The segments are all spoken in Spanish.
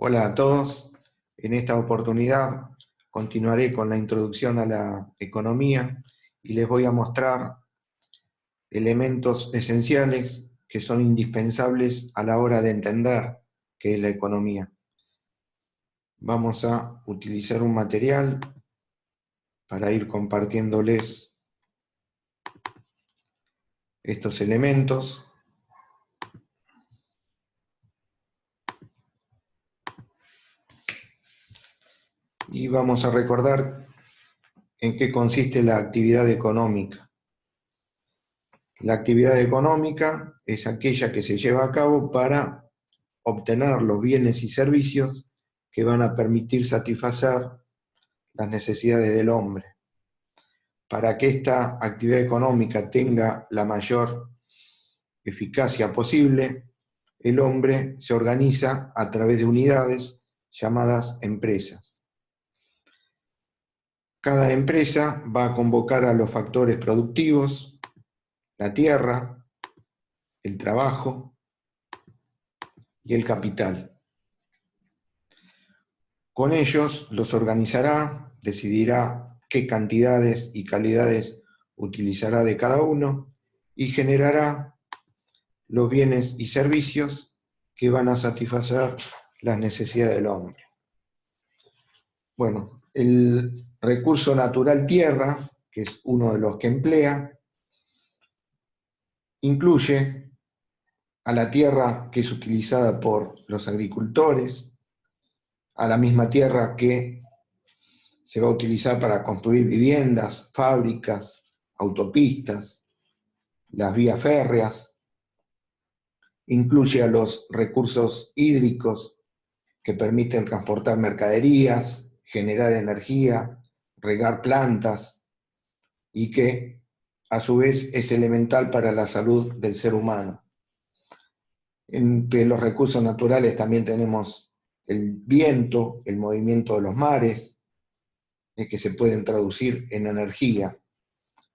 Hola a todos. En esta oportunidad continuaré con la introducción a la economía y les voy a mostrar elementos esenciales que son indispensables a la hora de entender qué es la economía. Vamos a utilizar un material para ir compartiéndoles estos elementos. Y vamos a recordar en qué consiste la actividad económica. La actividad económica es aquella que se lleva a cabo para obtener los bienes y servicios que van a permitir satisfacer las necesidades del hombre. Para que esta actividad económica tenga la mayor eficacia posible, el hombre se organiza a través de unidades llamadas empresas. Cada empresa va a convocar a los factores productivos, la tierra, el trabajo y el capital. Con ellos los organizará, decidirá qué cantidades y calidades utilizará de cada uno y generará los bienes y servicios que van a satisfacer las necesidades del hombre. Bueno, el recurso natural tierra, que es uno de los que emplea, incluye a la tierra que es utilizada por los agricultores, a la misma tierra que se va a utilizar para construir viviendas, fábricas, autopistas, las vías férreas, incluye a los recursos hídricos que permiten transportar mercaderías, generar energía, regar plantas y que a su vez es elemental para la salud del ser humano. Entre los recursos naturales también tenemos el viento, el movimiento de los mares, que se pueden traducir en energía.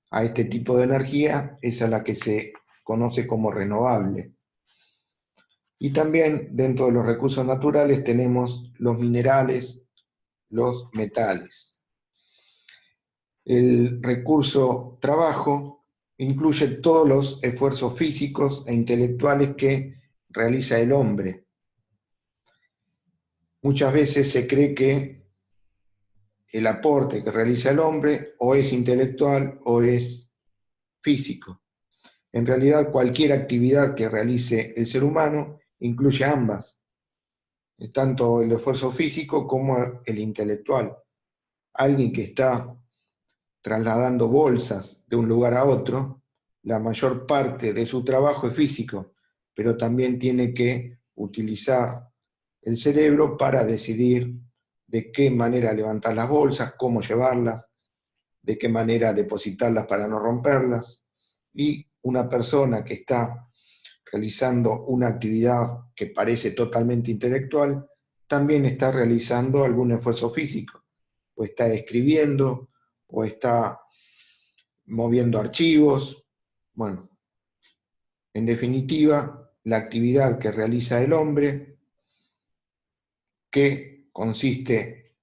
A este tipo de energía es a la que se conoce como renovable. Y también dentro de los recursos naturales tenemos los minerales, los metales. El recurso trabajo incluye todos los esfuerzos físicos e intelectuales que realiza el hombre. Muchas veces se cree que el aporte que realiza el hombre o es intelectual o es físico. En realidad, cualquier actividad que realice el ser humano incluye ambas, tanto el esfuerzo físico como el intelectual. Alguien que está trasladando bolsas de un lugar a otro, la mayor parte de su trabajo es físico, pero también tiene que utilizar el cerebro para decidir de qué manera levantar las bolsas, cómo llevarlas, de qué manera depositarlas para no romperlas. Y una persona que está realizando una actividad que parece totalmente intelectual, también está realizando algún esfuerzo físico, o está escribiendo, o está moviendo archivos. Bueno, en definitiva, la actividad que realiza el hombre, que consiste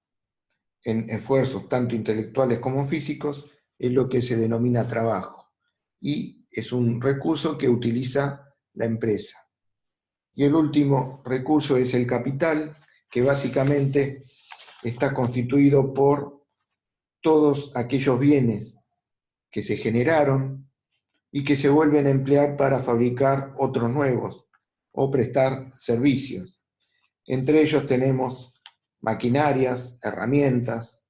en esfuerzos tanto intelectuales como físicos, es lo que se denomina trabajo. Y es un recurso que utiliza la empresa. Y el último recurso es el capital, que básicamente está constituido por todos aquellos bienes que se generaron y que se vuelven a emplear para fabricar otros nuevos o prestar servicios. Entre ellos tenemos maquinarias, herramientas,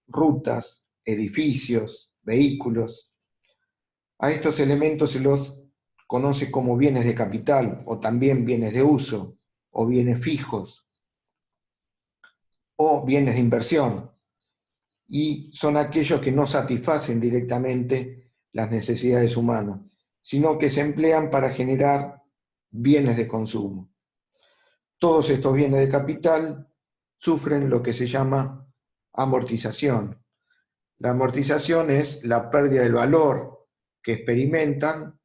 rutas, edificios, vehículos. A estos elementos se los conoce como bienes de capital o también bienes de uso o bienes fijos o bienes de inversión, y son aquellos que no satisfacen directamente las necesidades humanas, sino que se emplean para generar bienes de consumo. Todos estos bienes de capital sufren lo que se llama amortización. La amortización es la pérdida del valor que experimentan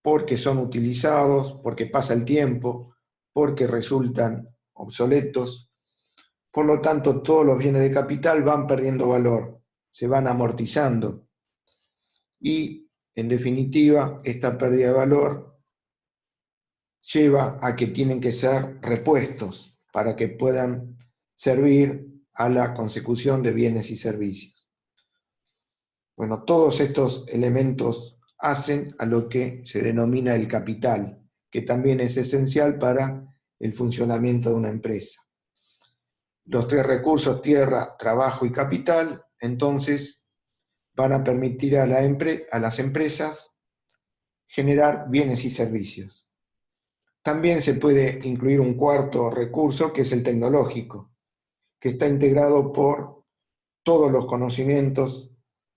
porque son utilizados, porque pasa el tiempo, porque resultan obsoletos. Por lo tanto, todos los bienes de capital van perdiendo valor, se van amortizando. Y, en definitiva, esta pérdida de valor lleva a que tienen que ser repuestos para que puedan servir a la consecución de bienes y servicios. Bueno, todos estos elementos hacen a lo que se denomina el capital, que también es esencial para el funcionamiento de una empresa. Los tres recursos, tierra, trabajo y capital, entonces van a permitir a las empresas generar bienes y servicios. También se puede incluir un cuarto recurso, que es el tecnológico, que está integrado por todos los conocimientos,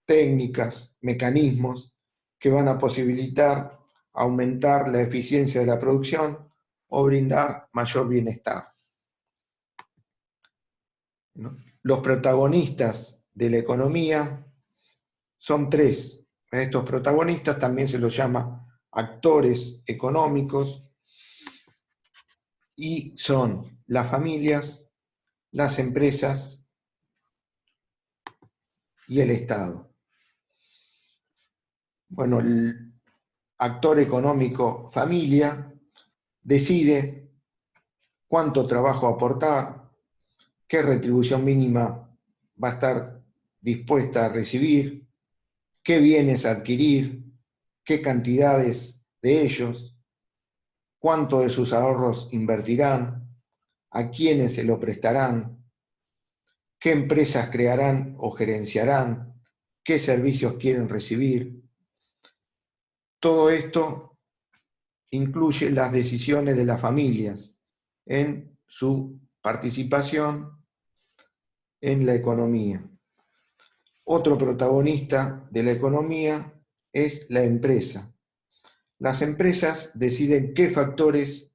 técnicas, mecanismos que van a posibilitar aumentar la eficiencia de la producción o brindar mayor bienestar, ¿no? Los protagonistas de la economía son tres. A estos protagonistas también se los llama actores económicos y son las familias, las empresas y el Estado. Bueno, el actor económico familia decide cuánto trabajo aportar, qué retribución mínima va a estar dispuesta a recibir, qué bienes adquirir, qué cantidades de ellos, cuánto de sus ahorros invertirán, a quiénes se lo prestarán, qué empresas crearán o gerenciarán, qué servicios quieren recibir. Todo esto incluye las decisiones de las familias en su participación en la economía. Otro protagonista de la economía es la empresa. Las empresas deciden qué factores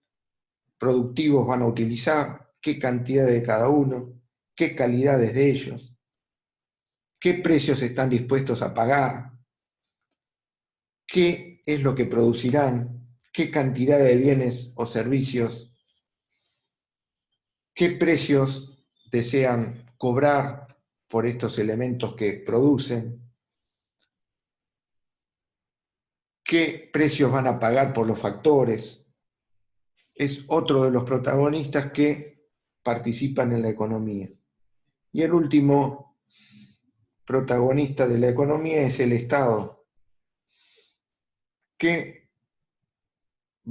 productivos van a utilizar, qué cantidad de cada uno, qué calidades de ellos, qué precios están dispuestos a pagar, qué es lo que producirán, qué cantidad de bienes o servicios, qué precios desean cobrar por estos elementos que producen, qué precios van a pagar por los factores. Es otro de los protagonistas que participan en la economía. Y el último protagonista de la economía es el Estado, que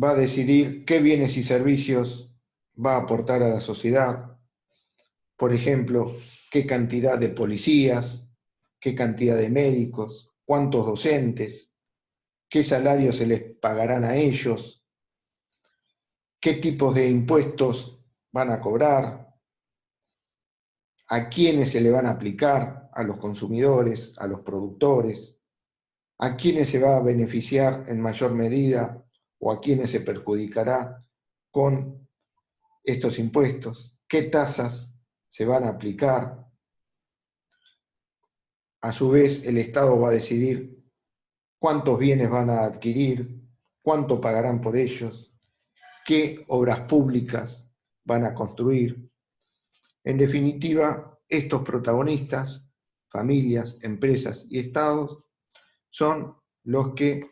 va a decidir qué bienes y servicios va a aportar a la sociedad. Por ejemplo, qué cantidad de policías, qué cantidad de médicos, cuántos docentes, qué salarios se les pagarán a ellos, qué tipos de impuestos van a cobrar, a quiénes se le van a aplicar, a los consumidores, a los productores, a quiénes se va a beneficiar en mayor medida o a quiénes se perjudicará con estos impuestos, qué tasas se van a aplicar. A su vez, el Estado va a decidir cuántos bienes van a adquirir, cuánto pagarán por ellos, qué obras públicas van a construir. En definitiva, estos protagonistas, familias, empresas y estados, son los que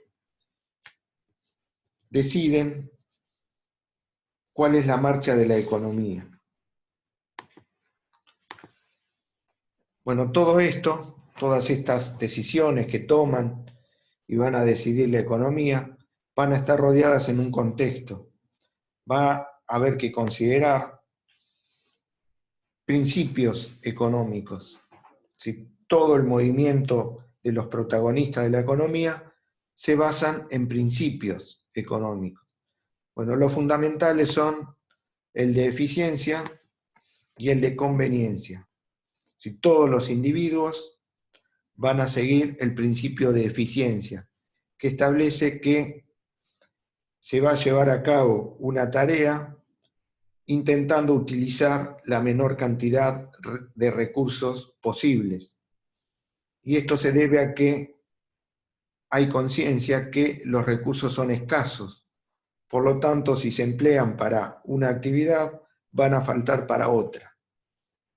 deciden cuál es la marcha de la economía. Bueno, todo esto, todas estas decisiones que toman y van a decidir la economía, van a estar rodeadas en un contexto. Va a haber que considerar principios económicos. ¿Sí? Todo el movimiento de los protagonistas de la economía se basan en principios económicos. Bueno, los fundamentales son el de eficiencia y el de conveniencia. Si todos los individuos van a seguir el principio de eficiencia, que establece que se va a llevar a cabo una tarea intentando utilizar la menor cantidad de recursos posibles. Y esto se debe a que hay conciencia que los recursos son escasos. Por lo tanto, si se emplean para una actividad, van a faltar para otra.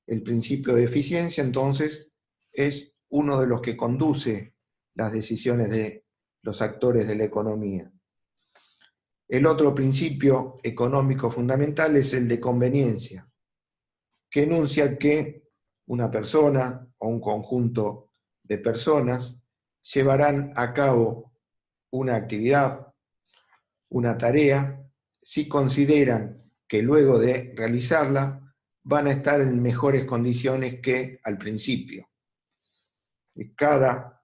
El principio de eficiencia, entonces, es uno de los que conduce las decisiones de los actores de la economía. El otro principio económico fundamental es el de conveniencia, que enuncia que una persona o un conjunto de personas llevarán a cabo una actividad, una tarea, si consideran que luego de realizarla van a estar en mejores condiciones que al principio. Cada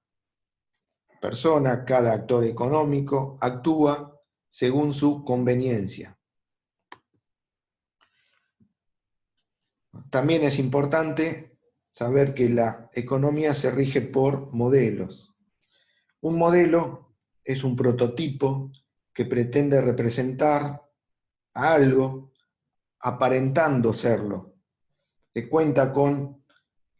persona, cada actor económico actúa según su conveniencia. También es importante saber que la economía se rige por modelos. Un modelo es un prototipo que pretende representar a algo aparentando serlo, que cuenta con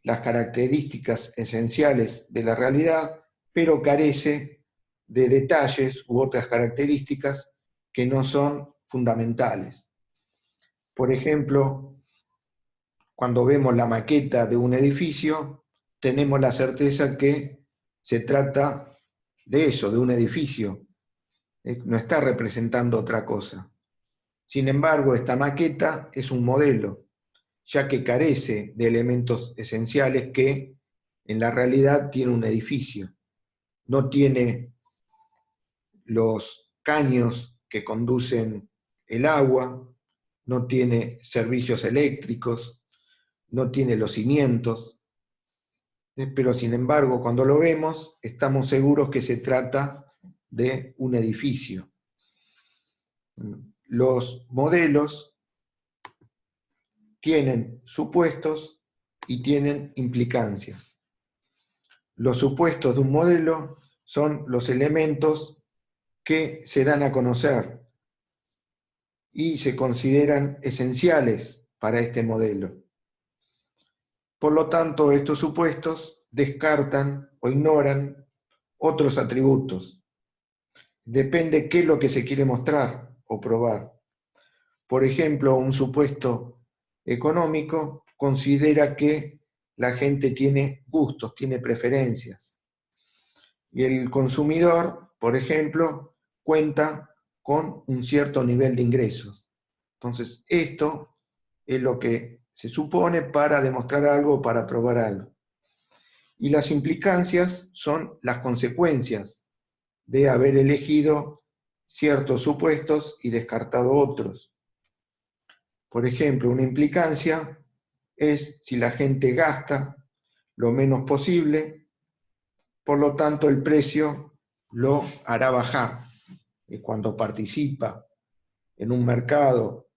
las características esenciales de la realidad, pero carece de detalles u otras características que no son fundamentales. Por ejemplo, cuando vemos la maqueta de un edificio, tenemos la certeza que se trata de eso, de un edificio. No está representando otra cosa. Sin embargo, esta maqueta es un modelo, ya que carece de elementos esenciales que en la realidad tiene un edificio. No tiene los caños que conducen el agua, no tiene servicios eléctricos, no tiene los cimientos, pero sin embargo, cuando lo vemos, estamos seguros que se trata de un edificio. Los modelos tienen supuestos y tienen implicancias. Los supuestos de un modelo son los elementos que se dan a conocer y se consideran esenciales para este modelo. Por lo tanto, estos supuestos descartan o ignoran otros atributos. Depende qué es lo que se quiere mostrar o probar. Por ejemplo, un supuesto económico considera que la gente tiene gustos, tiene preferencias. Y el consumidor, por ejemplo, cuenta con un cierto nivel de ingresos. Entonces, esto es lo que se supone para demostrar algo o para probar algo. Y las implicancias son las consecuencias de haber elegido ciertos supuestos y descartado otros. Por ejemplo, una implicancia es si la gente gasta lo menos posible, por lo tanto el precio lo hará bajar. Y cuando participa en un mercado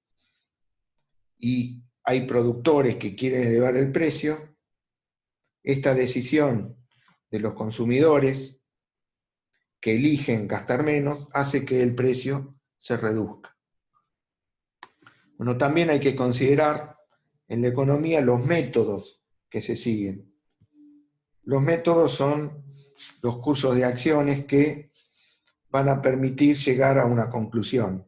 y hay productores que quieren elevar el precio, esta decisión de los consumidores que eligen gastar menos hace que el precio se reduzca. Bueno, también hay que considerar en la economía los métodos que se siguen. Los métodos son los cursos de acciones que van a permitir llegar a una conclusión.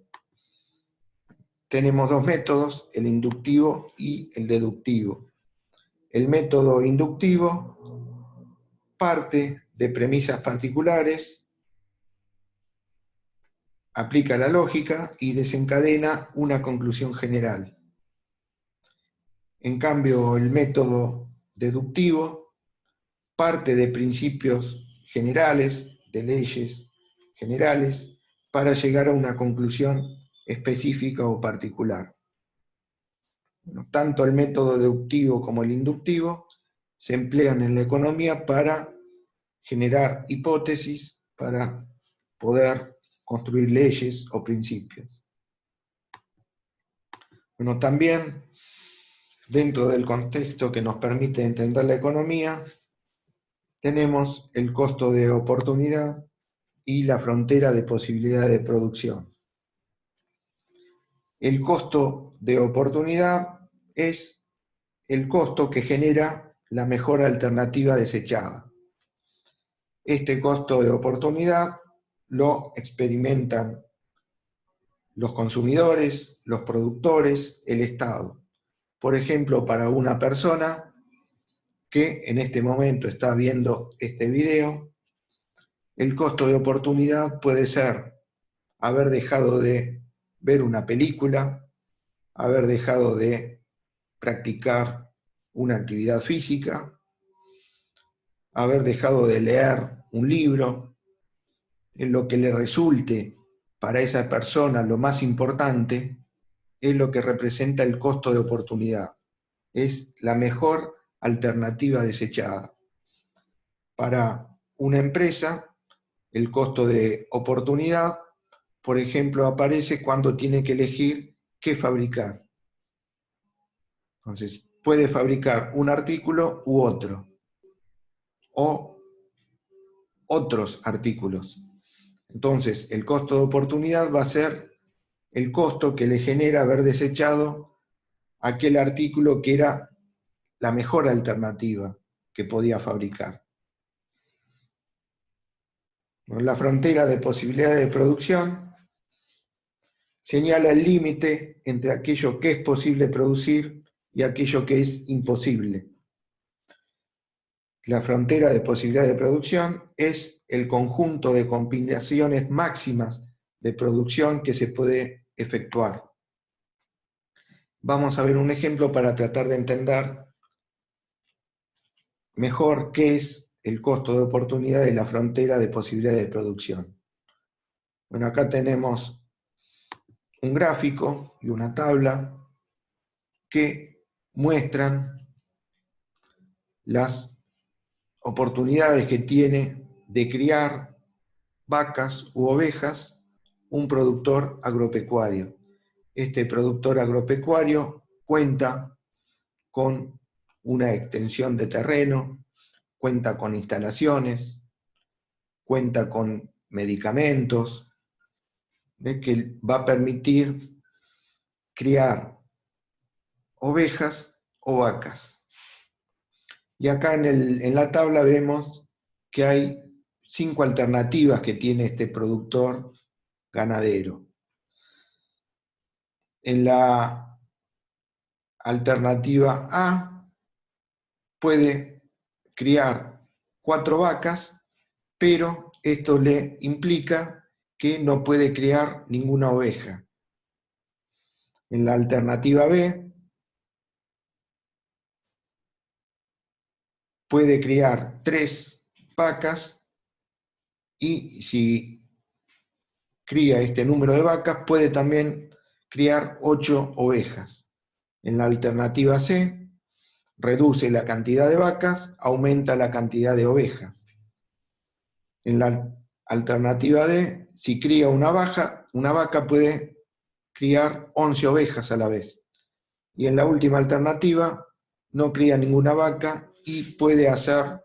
Tenemos dos métodos, el inductivo y el deductivo. El método inductivo parte de premisas particulares, aplica la lógica y desencadena una conclusión general. En cambio, el método deductivo parte de principios generales, de leyes generales, para llegar a una conclusión específica o particular. Tanto el método deductivo como el inductivo se emplean en la economía para generar hipótesis, para poder construir leyes o principios. Bueno, también dentro del contexto que nos permite entender la economía, tenemos el costo de oportunidad y la frontera de posibilidad de producción. El costo de oportunidad es el costo que genera la mejor alternativa desechada. Este costo de oportunidad lo experimentan los consumidores, los productores, el Estado. Por ejemplo, para una persona que en este momento está viendo este video, el costo de oportunidad puede ser haber dejado de ver una película, haber dejado de practicar una actividad física, haber dejado de leer un libro, en lo que le resulte para esa persona lo más importante es lo que representa el costo de oportunidad. Es la mejor alternativa desechada. Para una empresa, el costo de oportunidad, por ejemplo, aparece cuando tiene que elegir qué fabricar. Entonces, puede fabricar un artículo u otro, o otros artículos. Entonces, el costo de oportunidad va a ser el costo que le genera haber desechado aquel artículo que era la mejor alternativa que podía fabricar. La frontera de posibilidades de producción señala el límite entre aquello que es posible producir y aquello que es imposible. La frontera de posibilidades de producción es el conjunto de combinaciones máximas de producción que se puede efectuar. Vamos a ver un ejemplo para tratar de entender mejor qué es el costo de oportunidad de la frontera de posibilidades de producción. Bueno, acá tenemos un gráfico y una tabla que muestran las oportunidades que tiene de criar vacas u ovejas un productor agropecuario. Este productor agropecuario cuenta con una extensión de terreno, cuenta con instalaciones, cuenta con medicamentos, que va a permitir criar ovejas o vacas. Y acá en la tabla vemos que hay 5 alternativas que tiene este productor ganadero. En la alternativa A puede criar 4 vacas, pero esto le implica que no puede criar ninguna oveja. En la alternativa B puede criar 3 vacas y si cría este número de vacas puede también criar 8 ovejas. En la alternativa C reduce la cantidad de vacas, aumenta la cantidad de ovejas. En la alternativa D, si cría una vaca puede criar 11 ovejas a la vez. Y en la última alternativa, no cría ninguna vaca y puede hacer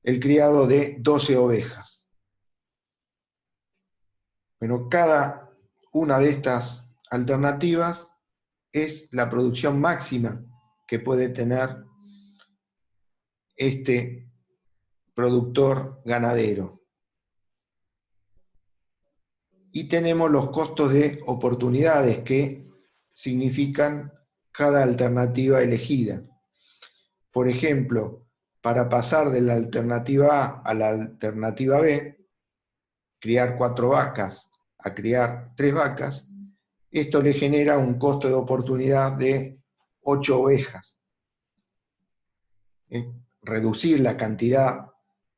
el criado de 12 ovejas. Pero cada una de estas alternativas es la producción máxima que puede tener este productor ganadero. Y tenemos los costos de oportunidades que significan cada alternativa elegida. Por ejemplo, para pasar de la alternativa A a la alternativa B, criar 4 vacas a criar 3 vacas, esto le genera un costo de oportunidad de 8 ovejas. Reducir la cantidad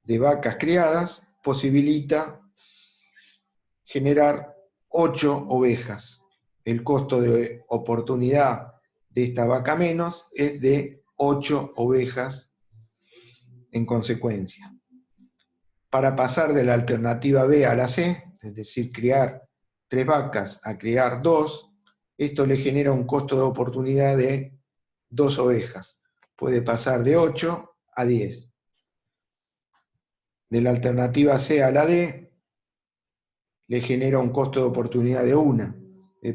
de vacas criadas posibilita generar 8 ovejas. El costo de oportunidad de esta vaca menos es de 8 ovejas en consecuencia. Para pasar de la alternativa B a la C, es decir, criar 3 vacas a criar 2, esto le genera un costo de oportunidad de 2 ovejas. Puede pasar de 8 a 10. De la alternativa C a la D, le genera un costo de oportunidad de 1.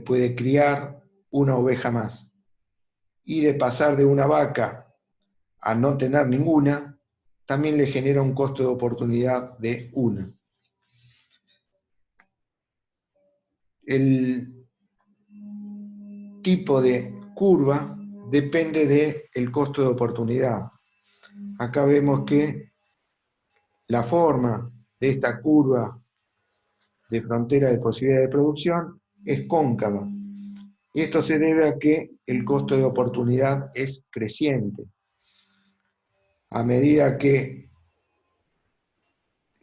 Puede criar una oveja más. Y de pasar de una vaca a no tener ninguna, también le genera un costo de oportunidad de 1. El tipo de curva depende del costo de oportunidad. Acá vemos que la forma de esta curva de frontera de posibilidad de producción es cóncava. Y esto se debe a que el costo de oportunidad es creciente. A medida que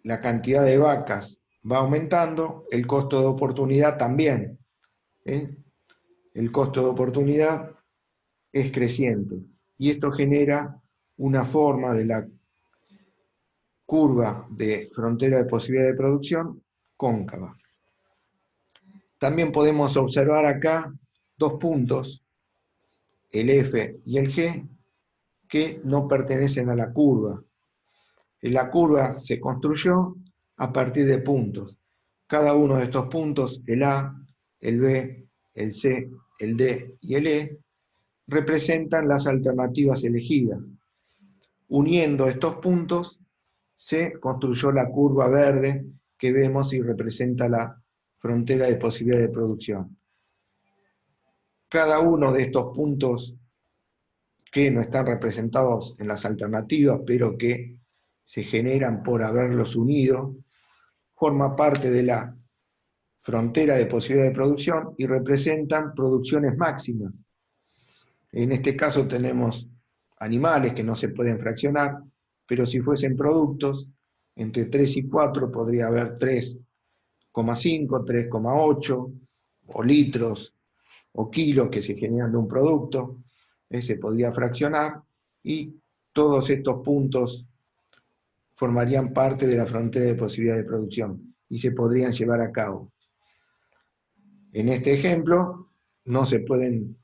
la cantidad de vacas va aumentando, el costo de oportunidad también. El costo de oportunidad es creciente. Y esto genera una forma de la curva de frontera de posibilidad de producción cóncava. También podemos observar acá dos puntos, el F y el G, que no pertenecen a la curva. La curva se construyó a partir de puntos. Cada uno de estos puntos, el A, el B, el C, el D y el E, representan las alternativas elegidas. Uniendo estos puntos, se construyó la curva verde que vemos y representa la frontera de posibilidad de producción. Cada uno de estos puntos que no están representados en las alternativas, pero que se generan por haberlos unido, forma parte de la frontera de posibilidad de producción y representan producciones máximas. En este caso tenemos animales que no se pueden fraccionar, pero si fuesen productos, entre 3 y 4 podría haber 3,5, 3,8, o litros o kilos que se generan de un producto, se podría fraccionar y todos estos puntos formarían parte de la frontera de posibilidad de producción y se podrían llevar a cabo. En este ejemplo no se pueden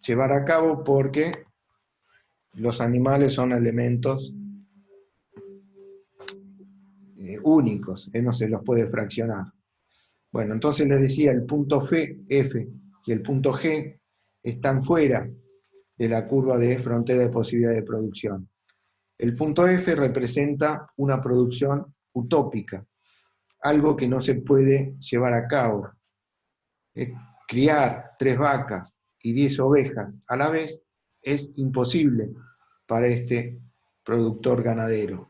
llevar a cabo porque los animales son elementos únicos, no se los puede fraccionar. Bueno, entonces les decía, el punto F y el punto G están fuera de la curva de frontera de posibilidad de producción. El punto F representa una producción utópica, algo que no se puede llevar a cabo. Criar 3 vacas y 10 ovejas a la vez es imposible para este productor ganadero.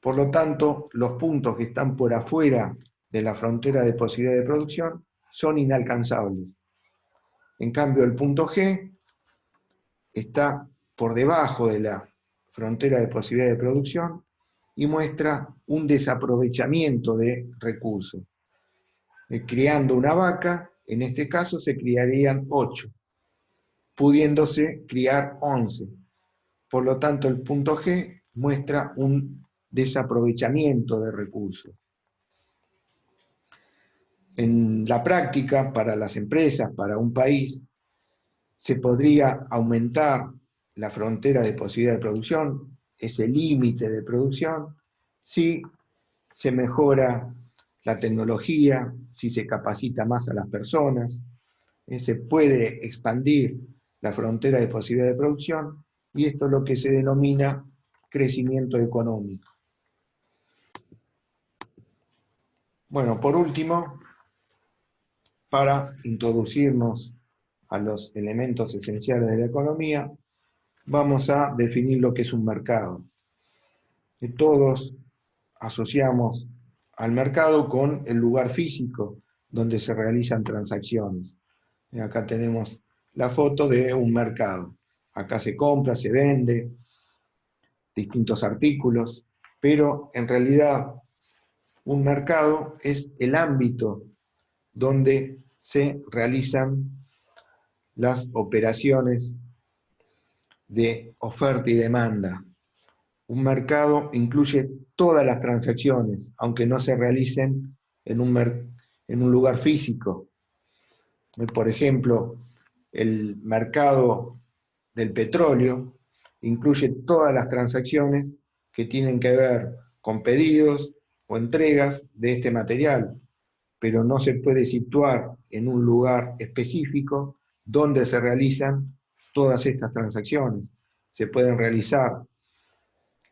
Por lo tanto, los puntos que están por afuera de la frontera de posibilidad de producción son inalcanzables. En cambio, el punto G está por debajo de la frontera de posibilidad de producción y muestra un desaprovechamiento de recursos. Criando una vaca, en este caso se criarían 8, pudiéndose criar 11. Por lo tanto, el punto G muestra un desaprovechamiento de recursos. En la práctica, para las empresas, para un país, se podría aumentar la frontera de posibilidad de producción, ese límite de producción, si se mejora la tecnología, si se capacita más a las personas, se puede expandir la frontera de posibilidad de producción, y esto es lo que se denomina crecimiento económico. Bueno, por último, para introducirnos a los elementos esenciales de la economía, vamos a definir lo que es un mercado. Todos asociamos al mercado con el lugar físico donde se realizan transacciones. Acá tenemos la foto de un mercado. Acá se compra, se vende distintos artículos, pero en realidad un mercado es el ámbito donde se realizan las operaciones de oferta y demanda. Un mercado incluye todas las transacciones, aunque no se realicen en un lugar físico. Por ejemplo, el mercado del petróleo incluye todas las transacciones que tienen que ver con pedidos o entregas de este material, pero no se puede situar en un lugar específico donde se realizan todas estas transacciones. Se pueden realizar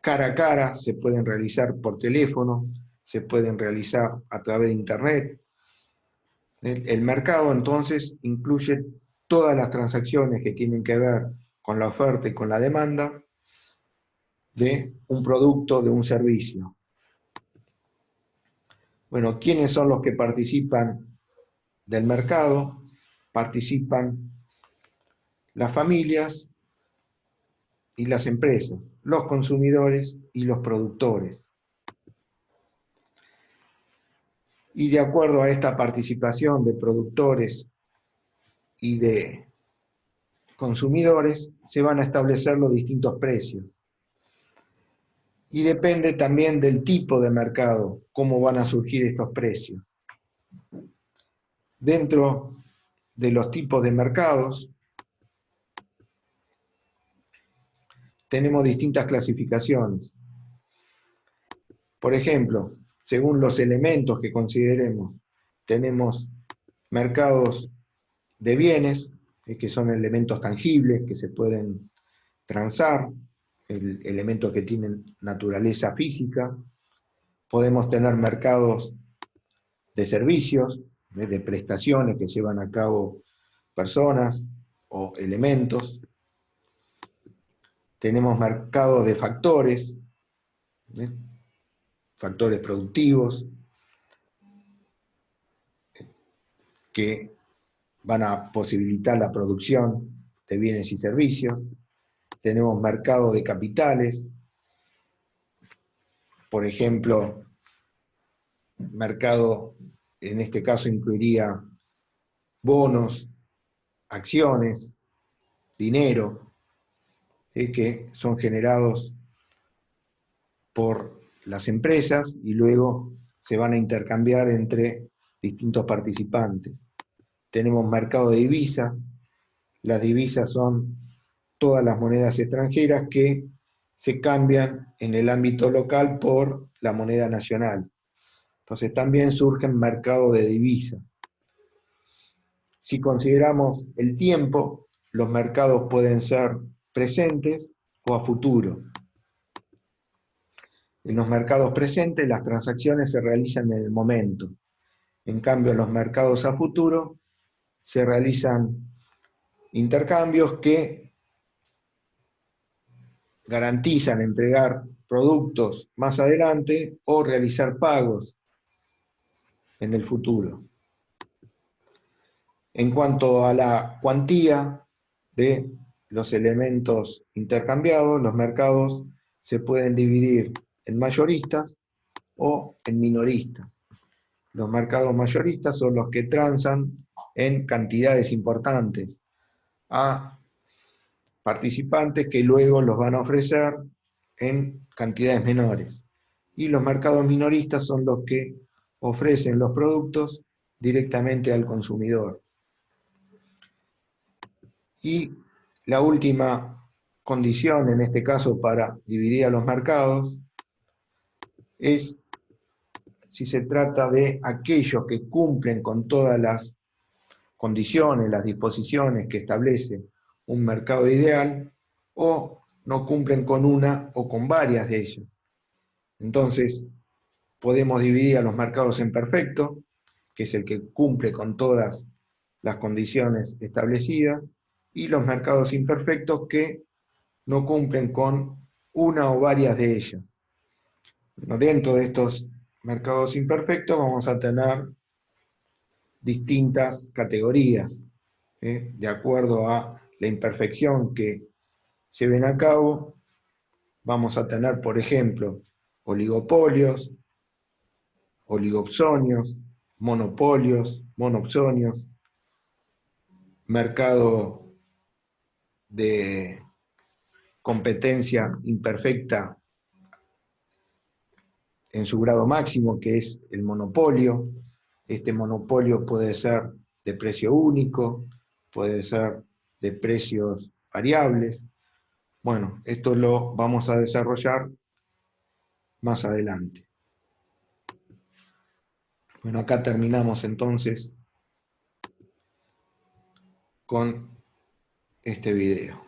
cara a cara, se pueden realizar por teléfono, se pueden realizar a través de internet. El mercado entonces incluye todas las transacciones que tienen que ver con la oferta y con la demanda de un producto, de un servicio. Bueno, ¿quiénes son los que participan del mercado? Participan las familias y las empresas, los consumidores y los productores. Y de acuerdo a esta participación de productores y de consumidores, se van a establecer los distintos precios. Y depende también del tipo de mercado, cómo van a surgir estos precios. Dentro de los tipos de mercados, tenemos distintas clasificaciones. Por ejemplo, según los elementos que consideremos, tenemos mercados de bienes, que son elementos tangibles que se pueden transar, elementos que tienen naturaleza física. Podemos tener mercados de servicios, de prestaciones que llevan a cabo personas o elementos. Tenemos mercados de factores, factores productivos, que van a posibilitar la producción de bienes y servicios. Tenemos mercados de capitales, por ejemplo, mercado, en este caso incluiría bonos, acciones, dinero, ¿sí?, que son generados por las empresas y luego se van a intercambiar entre distintos participantes. Tenemos mercado de divisas. Las divisas son todas las monedas extranjeras que se cambian en el ámbito local por la moneda nacional. Entonces también surgen mercados de divisas. Si consideramos el tiempo, los mercados pueden ser presentes o a futuro. En los mercados presentes las transacciones se realizan en el momento. En cambio, en los mercados a futuro se realizan intercambios que garantizan entregar productos más adelante o realizar pagos en el futuro. En cuanto a la cuantía de los elementos intercambiados, los mercados se pueden dividir en mayoristas o en minoristas. Los mercados mayoristas son los que transan en cantidades importantes a participantes que luego los van a ofrecer en cantidades menores. Y los mercados minoristas son los que ofrecen los productos directamente al consumidor. Y la última condición, en este caso, para dividir a los mercados, es si se trata de aquellos que cumplen con todas las condiciones, las disposiciones que establece un mercado ideal, o no cumplen con una o con varias de ellas. Entonces, podemos dividir a los mercados en perfecto, que es el que cumple con todas las condiciones establecidas, y los mercados imperfectos que no cumplen con una o varias de ellas. Dentro de estos mercados imperfectos vamos a tener distintas categorías, de acuerdo a la imperfección que lleven a cabo. Vamos a tener, por ejemplo, oligopolios, oligopsonios, monopolios, monopsonios, mercado de competencia imperfecta en su grado máximo, que es el monopolio. Este monopolio puede ser de precio único, puede ser de precios variables. Bueno, esto lo vamos a desarrollar más adelante. Bueno, acá terminamos entonces con este video.